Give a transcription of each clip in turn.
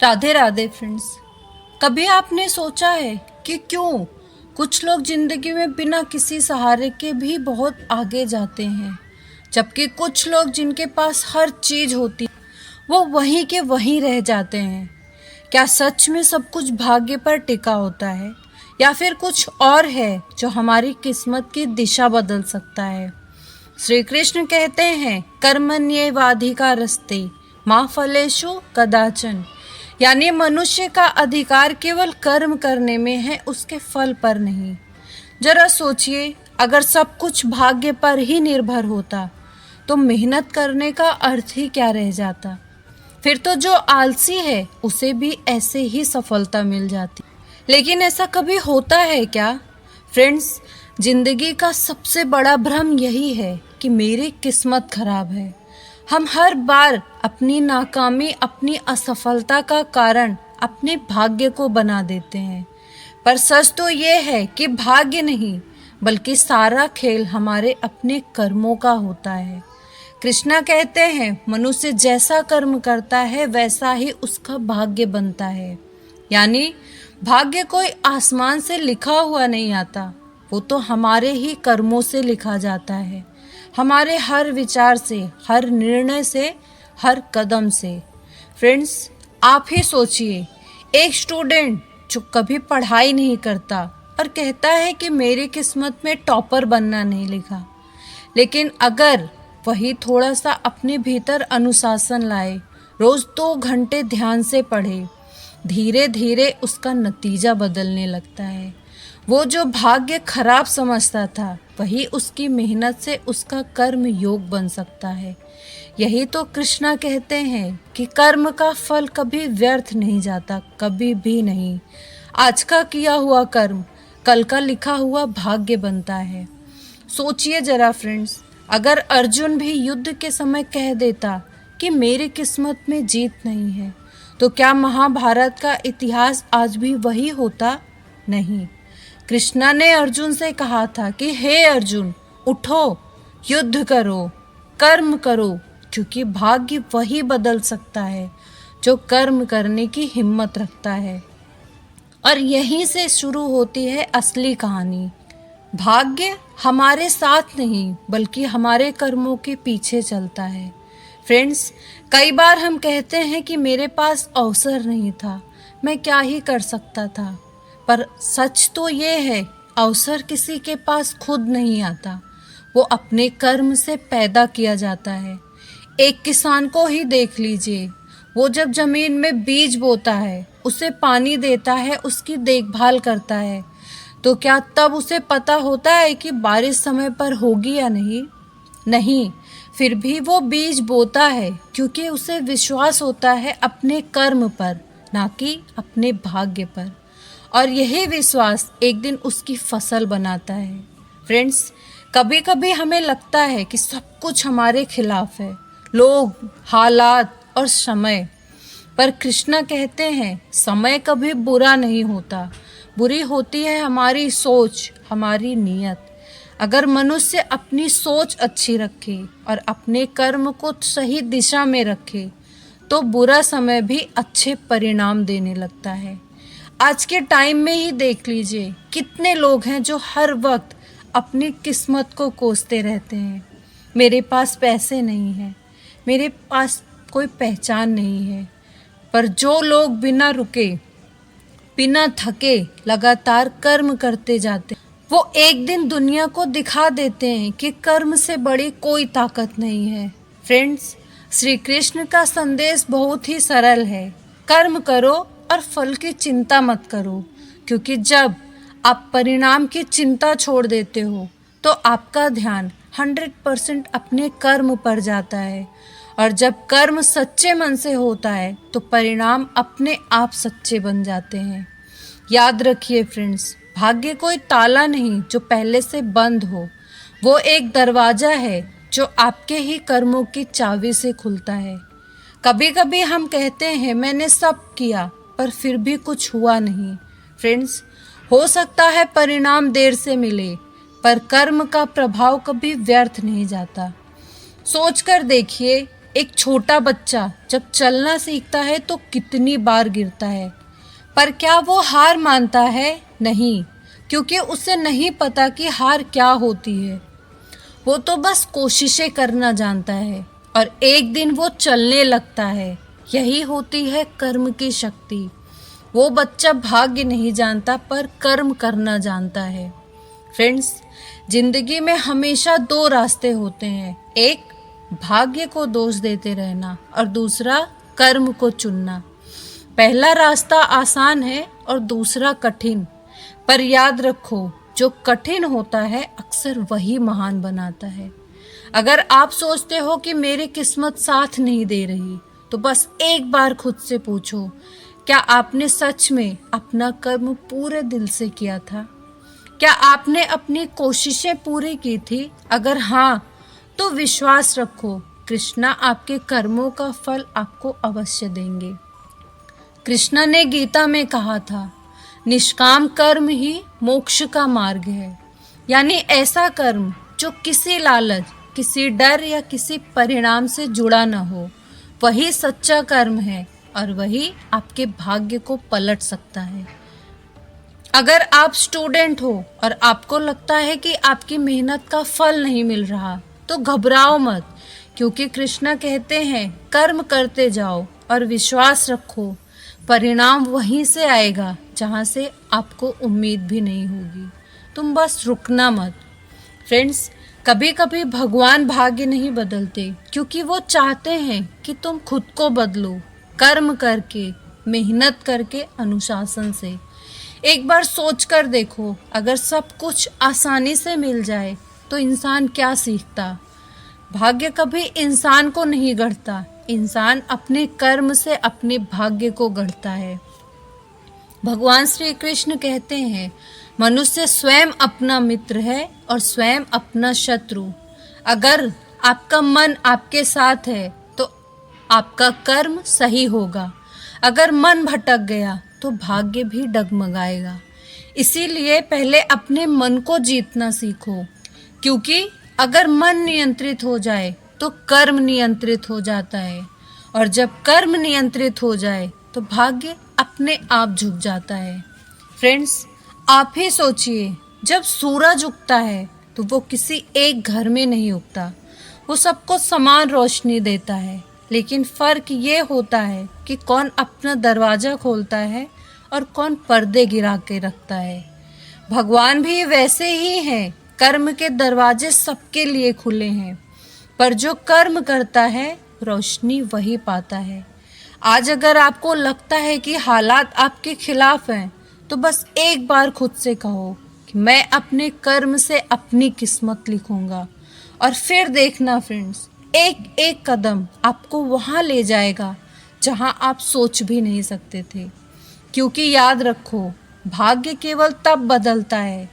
Radhe Radhe friends. कभी आपने सोचा है कि क्यों कुछ लोग जिंदगी में बिना किसी सहारे के भी बहुत आगे जाते हैं, जबकि कुछ लोग जिनके पास हर चीज होती वो वहीं के वहीं रह जाते हैं। क्या सच में सब कुछ भाग्य पर टिका होता है, या फिर कुछ और है जो हमारी किस्मत की दिशा बदल सकता है? श्री कृष्ण कहते हैं, कर्मण्येवाधिकारस्ते मा फलेषु कदाचन। यानी मनुष्य का अधिकार केवल कर्म करने में है, उसके फल पर नहीं। जरा सोचिए, अगर सब कुछ भाग्य पर ही निर्भर होता तो मेहनत करने का अर्थ ही क्या रह जाता। फिर तो जो आलसी है उसे भी ऐसे ही सफलता मिल जाती। लेकिन ऐसा कभी होता है क्या? फ्रेंड्स, जिंदगी का सबसे बड़ा भ्रम यही है कि मेरी किस्मत खराब है। हम हर बार अपनी नाकामी, अपनी असफलता का कारण अपने भाग्य को बना देते हैं। पर सच तो ये है कि भाग्य नहीं, बल्कि सारा खेल हमारे अपने कर्मों का होता है। कृष्णा कहते हैं, मनुष्य जैसा कर्म करता है वैसा ही उसका भाग्य बनता है। यानी भाग्य कोई आसमान से लिखा हुआ नहीं आता, वो तो हमारे ही कर्मों से लिखा जाता है, हमारे हर विचार से, हर निर्णय से, हर कदम से। फ्रेंड्स, आप ही सोचिए, एक स्टूडेंट जो कभी पढ़ाई नहीं करता और कहता है कि मेरी किस्मत में टॉपर बनना नहीं लिखा, लेकिन अगर वही थोड़ा सा अपने भीतर अनुशासन लाए, रोज 2 घंटे ध्यान से पढ़े, धीरे धीरे उसका नतीजा बदलने लगता है। वो जो भाग्य खराब समझता था, वही उसकी मेहनत से उसका कर्म योग बन सकता है। यही तो कृष्णा कहते हैं कि कर्म का फल कभी व्यर्थ नहीं जाता, कभी भी नहीं। आज का किया हुआ कर्म कल का लिखा हुआ भाग्य बनता है। सोचिए जरा फ्रेंड्स, अगर अर्जुन भी युद्ध के समय कह देता कि मेरी किस्मत में जीत नहीं है, तो क्या महाभारत का इतिहास आज भी वही होता? नहीं। कृष्णा ने अर्जुन से कहा था कि हे अर्जुन, उठो, युद्ध करो, कर्म करो, क्योंकि भाग्य वही बदल सकता है जो कर्म करने की हिम्मत रखता है। और यहीं से शुरू होती है असली कहानी। भाग्य हमारे साथ नहीं, बल्कि हमारे कर्मों के पीछे चलता है। फ्रेंड्स, कई बार हम कहते हैं कि मेरे पास अवसर नहीं था, मैं क्या ही कर सकता था। पर सच तो ये है, अवसर किसी के पास खुद नहीं आता, वो अपने कर्म से पैदा किया जाता है। एक किसान को ही देख लीजिए, वो जब जमीन में बीज बोता है, उसे पानी देता है, उसकी देखभाल करता है, तो क्या तब उसे पता होता है कि बारिश समय पर होगी या नहीं? नहीं। फिर भी वो बीज बोता है, क्योंकि उसे विश्वास होता है अपने कर्म पर, ना कि अपने भाग्य पर। और यही विश्वास एक दिन उसकी फसल बनाता है। फ्रेंड्स, कभी कभी हमें लगता है कि सब कुछ हमारे खिलाफ है, लोग, हालात और समय। पर कृष्णा कहते हैं, समय कभी बुरा नहीं होता, बुरी होती है हमारी सोच, हमारी नीयत। अगर मनुष्य अपनी सोच अच्छी रखे और अपने कर्म को सही दिशा में रखे, तो बुरा समय भी अच्छे परिणाम देने लगता है। आज के टाइम में ही देख लीजिए, कितने लोग हैं जो हर वक्त अपनी किस्मत को कोसते रहते हैं। मेरे पास पैसे नहीं हैं, मेरे पास कोई पहचान नहीं है। पर जो लोग बिना रुके, बिना थके लगातार कर्म करते जाते हैं, वो एक दिन दुनिया को दिखा देते हैं कि कर्म से बड़ी कोई ताकत नहीं है। फ्रेंड्स, श्री कृष्ण का संदेश बहुत ही सरल है, कर्म करो और फल की चिंता मत करो। क्योंकि जब आप परिणाम की चिंता छोड़ देते हो, तो आपका ध्यान 100% अपने कर्म पर जाता है। और जब कर्म सच्चे मन से होता है, तो परिणाम अपने आप सच्चे बन जाते हैं। याद रखिए फ्रेंड्स, भाग्य कोई ताला नहीं जो पहले से बंद हो, वो एक दरवाजा है जो आपके ही कर्मों की चाबी से खुलता है। कभी कभी हम कहते हैं मैंने सब किया, पर फिर भी कुछ हुआ नहीं। फ्रेंड्स, हो सकता है परिणाम देर से मिले, पर कर्म का प्रभाव कभी व्यर्थ नहीं जाता। सोचकर देखिए, एक छोटा बच्चा जब चलना सीखता है तो कितनी बार गिरता है, पर क्या वो हार मानता है? नहीं, क्योंकि उसे नहीं पता कि हार क्या होती है। वो तो बस कोशिशें करना जानता है और एक दिन वो चलने लगता है। यही होती है कर्म की शक्ति। वो बच्चा भाग्य नहीं जानता पर कर्म करना जानता है। फ्रेंड्स, जिंदगी में हमेशा दो रास्ते होते हैं, एक भाग्य को दोष देते रहना और दूसरा कर्म को चुनना। पहला रास्ता आसान है और दूसरा कठिन, पर याद रखो जो कठिन होता है अक्सर वही महान बनाता है। अगर आप सोचते हो कि मेरी किस्मत साथ नहीं दे रही, तो बस एक बार खुद से पूछो, क्या आपने सच में अपना कर्म पूरे दिल से किया था? क्या आपने अपनी कोशिशें पूरी की थी? अगर हाँ, तो विश्वास रखो, कृष्णा आपके कर्मों का फल आपको अवश्य देंगे। कृष्णा ने गीता में कहा था, निष्काम कर्म ही मोक्ष का मार्ग है। यानी ऐसा कर्म जो किसी लालच, किसी डर या किसी परिणाम से जुड़ा न हो, वही सच्चा कर्म है और वही आपके भाग्य को पलट सकता है। अगर आप स्टूडेंट हो और आपको लगता है कि आपकी मेहनत का फल नहीं मिल रहा, तो घबराओ मत, क्योंकि कृष्णा कहते हैं कर्म करते जाओ और विश्वास रखो, परिणाम वहीं से आएगा जहाँ से आपको उम्मीद भी नहीं होगी। तुम बस रुकना मत। फ्रेंड्स, कभी कभी भगवान भाग्य नहीं बदलते, क्योंकि वो चाहते हैं कि तुम खुद को बदलो, कर्म करके, मेहनत करके, अनुशासन से। एक बार सोच कर देखो, अगर सब कुछ आसानी से मिल जाए तो इंसान क्या सीखता? भाग्य कभी इंसान को नहीं गढ़ता, इंसान अपने कर्म से अपने भाग्य को गढ़ता है। भगवान श्री कृष्ण कहते हैं, मनुष्य स्वयं अपना मित्र है और स्वयं अपना शत्रु। अगर आपका मन आपके साथ है तो आपका कर्म सही होगा, अगर मन भटक गया तो भाग्य भी डगमगाएगा। इसीलिए पहले अपने मन को जीतना सीखो, क्योंकि अगर मन नियंत्रित हो जाए तो कर्म नियंत्रित हो जाता है, और जब कर्म नियंत्रित हो जाए तो भाग्य अपने आप झुक जाता है। फ्रेंड्स, आप ही सोचिए, जब सूरज उगता है तो वो किसी एक घर में नहीं उगता, वो सबको समान रोशनी देता है। लेकिन फ़र्क ये होता है कि कौन अपना दरवाज़ा खोलता है और कौन पर्दे गिरा के रखता है। भगवान भी वैसे ही हैं, कर्म के दरवाजे सबके लिए खुले हैं, पर जो कर्म करता है रोशनी वही पाता है। आज अगर आपको लगता है कि हालात आपके खिलाफ हैं, तो बस एक बार खुद से कहो कि मैं अपने कर्म से अपनी किस्मत लिखूंगा, और फिर देखना फ्रेंड्स, एक एक कदम आपको वहाँ ले जाएगा जहाँ आप सोच भी नहीं सकते थे। क्योंकि याद रखो, भाग्य केवल तब बदलता है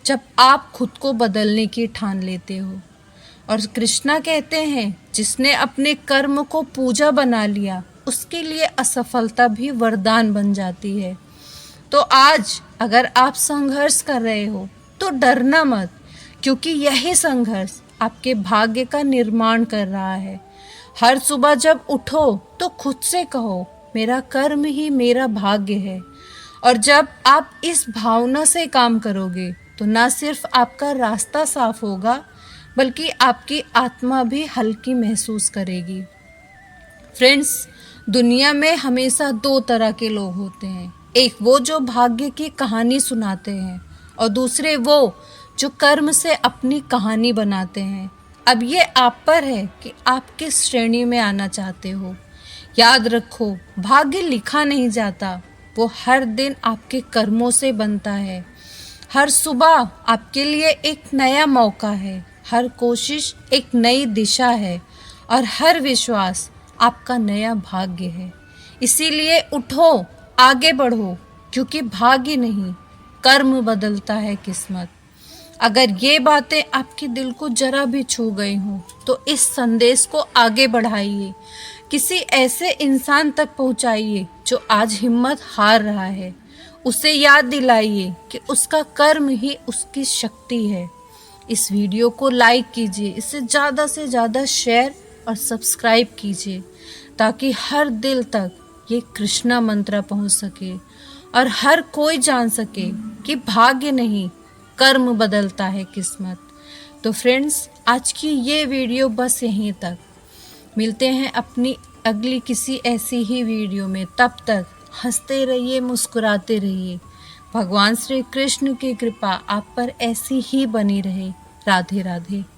जब आप खुद को बदलने की ठान लेते हो। और कृष्णा कहते हैं, जिसने अपने कर्म को पूजा बना लिया उसके लिए असफलता भी वरदान बन जाती है। तो आज अगर आप संघर्ष कर रहे हो तो डरना मत, क्योंकि यही संघर्ष आपके भाग्य का निर्माण कर रहा है। हर सुबह जब उठो तो खुद से कहो, मेरा कर्म ही मेरा भाग्य है। और जब आप इस भावना से काम करोगे तो ना सिर्फ आपका रास्ता साफ होगा, बल्कि आपकी आत्मा भी हल्की महसूस करेगी। फ्रेंड्स, दुनिया में हमेशा दो तरह के लोग होते हैं, एक वो जो भाग्य की कहानी सुनाते हैं और दूसरे वो जो कर्म से अपनी कहानी बनाते हैं। अब ये आप पर है कि आप किस श्रेणी में आना चाहते हो। याद रखो, भाग्य लिखा नहीं जाता, वो हर दिन आपके कर्मों से बनता है। हर सुबह आपके लिए एक नया मौका है, हर कोशिश एक नई दिशा है और हर विश्वास आपका नया भाग्य है। इसीलिए उठो, आगे बढ़ो, क्योंकि भाग्य नहीं, कर्म बदलता है किस्मत। अगर ये बातें आपके दिल को जरा भी छू गई हों तो इस संदेश को आगे बढ़ाइए, किसी ऐसे इंसान तक पहुंचाइए जो आज हिम्मत हार रहा है। उसे याद दिलाइए कि उसका कर्म ही उसकी शक्ति है। इस वीडियो को लाइक कीजिए, इसे ज़्यादा से ज़्यादा शेयर और सब्सक्राइब कीजिए ताकि हर दिल तक ये कृष्णा मंत्र पहुंच सके और हर कोई जान सके कि भाग्य नहीं, कर्म बदलता है किस्मत। तो फ्रेंड्स, आज की ये वीडियो बस यहीं तक। मिलते हैं अपनी अगली किसी ऐसी ही वीडियो में। तब तक हंसते रहिए, मुस्कुराते रहिए। भगवान श्री कृष्ण की कृपा आप पर ऐसी ही बनी रहे। राधे राधे।